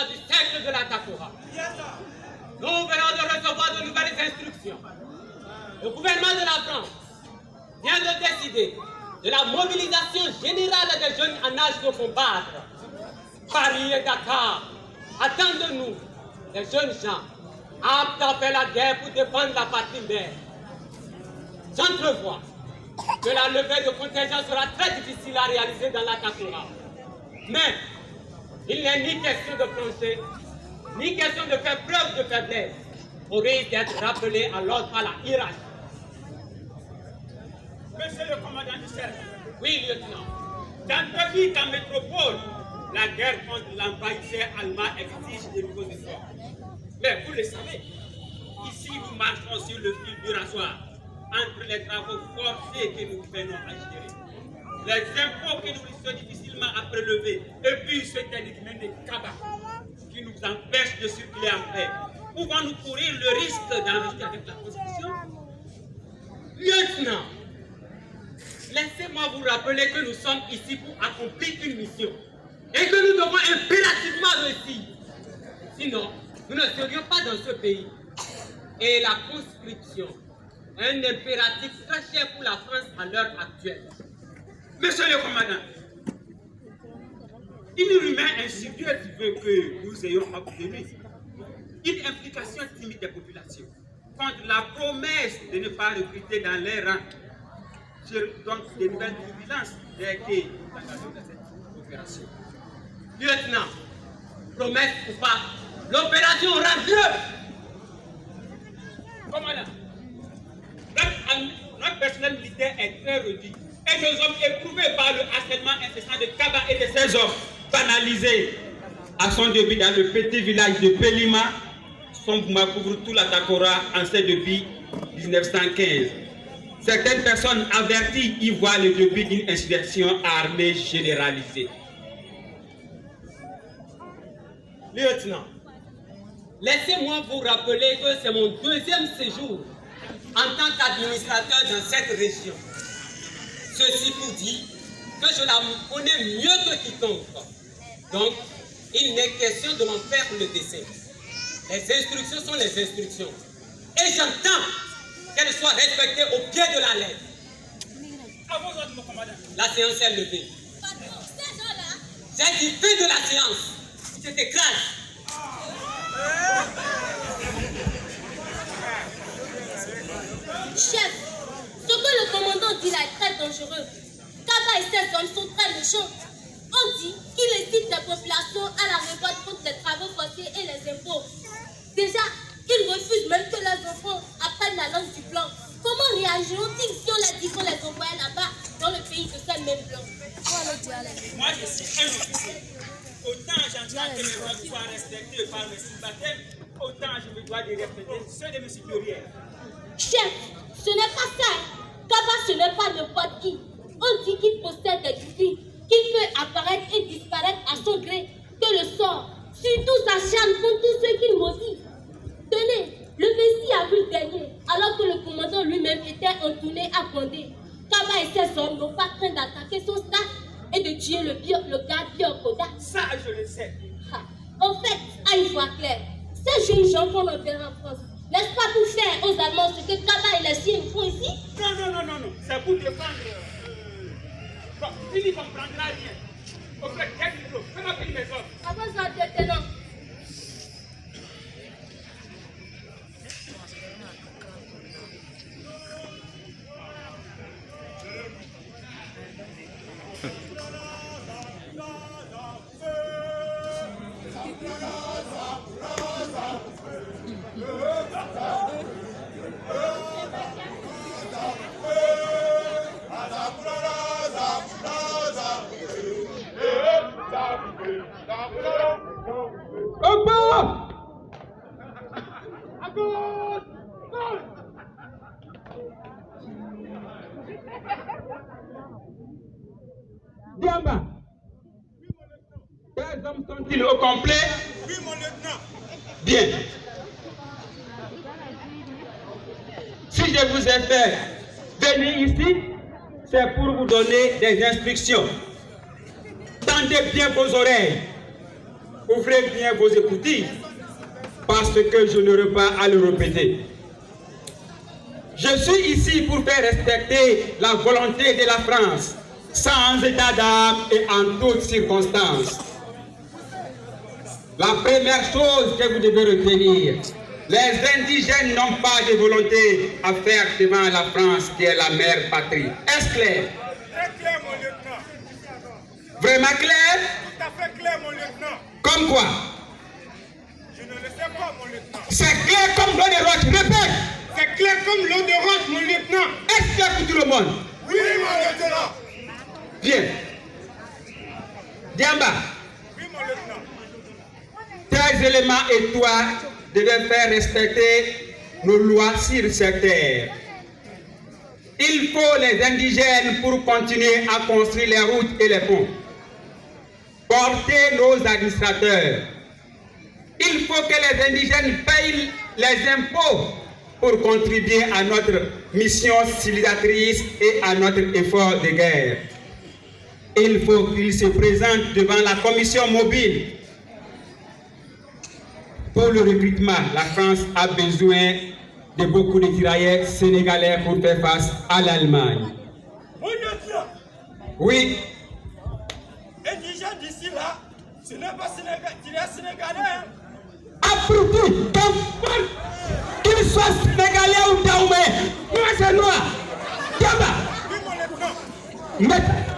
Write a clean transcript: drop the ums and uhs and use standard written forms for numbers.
Du cercle de la Takora. Nous venons de recevoir de nouvelles instructions. Le gouvernement de la France vient de décider de la mobilisation générale des jeunes en âge de combattre. Paris et Dakar, attendez-nous, les jeunes gens, aptes à faire la guerre pour défendre la patrie mère. J'entrevois que la levée de contingent sera très difficile à réaliser dans la Takora. Mais il n'est ni question de penser, ni question de faire preuve de faiblesse, au risque d'être rappelé à l'ordre par la hiérarchie. Monsieur le commandant du cercle. Oui, lieutenant. Dans toute la métropole, la guerre contre l'envahisseur allemand exige de nouveaux efforts. Mais vous le savez, ici nous marchons sur le fil du rasoir, entre les travaux forcés que nous venons à gérer, les impôts que nous risquons difficilement à prélever, et puis ce énigme de cabas qui nous empêche de circuler en paix. Pouvons-nous courir le risque d'en rester avec la Constitution? Lieutenant, laissez-moi vous rappeler que nous sommes ici pour accomplir une mission et que nous devons impérativement réussir. Sinon, nous ne serions pas dans ce pays. Et la conscription, un impératif très cher pour la France à l'heure actuelle. Monsieur le commandant, une rumeur insidieuse veut que nous ayons obtenu une implication timide des populations contre la promesse de ne pas recruter dans les rangs. Je donc de nouvelles turbulences dès que nous engageons dans cette opération. Lieutenant, promesse ou pas, l'opération aura lieu. Commandant, notre personnel militaire est très réduit et nos hommes éprouvés par le harcèlement incessant de Kaba et de ses hommes banalisés à son début dans le petit village de Pelima, Sombouma couvre tout la Takora en ce début 1915. Certaines personnes averties y voient le début d'une insurrection armée généralisée. Lieutenant, laissez-moi vous rappeler que c'est mon deuxième séjour en tant qu'administrateur dans cette région. Ceci pour dire que je la connais mieux que quiconque. Donc, il n'est question de m'en faire le dessin. Les instructions sont les instructions. Et j'entends qu'elles soient respectées au pied de la lettre. À vos ordres, mon commandant. La séance est levée. Patron, ces gens-là, J'ai dit fin de la séance. Tu t'écrases. chef, ce que le commandant dit là est très dangereux. Kaba et ses hommes sont très méchants. On dit qu'il incite la population à la révolte contre les travaux forcés et les impôts. Déjà, ils refusent même que leurs enfants apprennent la langue du blanc. Comment réagiront-ils si on leur dit qu'on les envoie là-bas dans le pays de ces mêmes blancs? Moi, je suis un officier. Autant j'entends que les ordres soient respectés par mes subalternes, autant je me dois de respecter ceux de mes supérieurs. Chef, ce n'est pas ça. Kaba, ce n'est pas n'importe qui. On dit qu'il possède des outils, qu'il peut apparaître et disparaître à son gré, que le sort, surtout s'acharne contre tous ceux qu'il maudit. Tenez, le 26 avril dernier, alors que le commandant lui-même était en tournée à Condé, Kaba et ses hommes n'ont pas craint d'attaquer son staff et de tuer le garde Biokoda. Ça, je le sais. En fait, à y voir clair, ces jeunes gens qu'on enverra en France, n'est-ce pas pour faire aux Allemands ce que Kaba et les siens font ici? Non. C'est pour défendre. Bon, il n'y comprendra rien. Au fait, quel micro? Comment qu'il les ordres? À vos ordres, lieutenant. Diamba, tes hommes sont-ils au complet? Oui, mon lieutenant. Bien. Si je vous ai fait venir ici, c'est pour vous donner des instructions. Tendez bien vos oreilles. Ouvrez bien vos écoutilles, parce que je n'aurai pas à le répéter. Je suis ici pour faire respecter la volonté de la France, sans état d'âme et en toutes circonstances. La première chose que vous devez retenir, les indigènes n'ont pas de volonté à faire devant la France qui est la mère patrie. Est-ce clair? Très clair, mon lieutenant. Vraiment clair? Tout à fait clair, mon lieutenant. Comme quoi? Je ne le sais pas, mon lieutenant. C'est clair comme l'eau de roche. Répète! C'est clair comme l'eau de roche, mon lieutenant. Est-ce clair pour tout le monde? Oui, mon lieutenant. Bien. Diamba, Oui, mon lieutenant. tes éléments et toi devez faire respecter nos lois sur cette terre. Il faut les indigènes pour continuer à construire les routes et les ponts. Porter nos administrateurs. Il faut que les indigènes payent les impôts pour contribuer à notre mission civilisatrice et à notre effort de guerre. Il faut qu'ils se présentent devant la commission mobile. Pour le recrutement, la France a besoin de beaucoup de tirailleurs sénégalais pour faire face à l'Allemagne. Mon lieutenant, Oui, indigène d'ici là, ce n'est pas sénégalais. Hein? abruti, qu'il soit sénégalais ou daoumé, moi c'est noir. Diamba, Oui, mon lieutenant. mais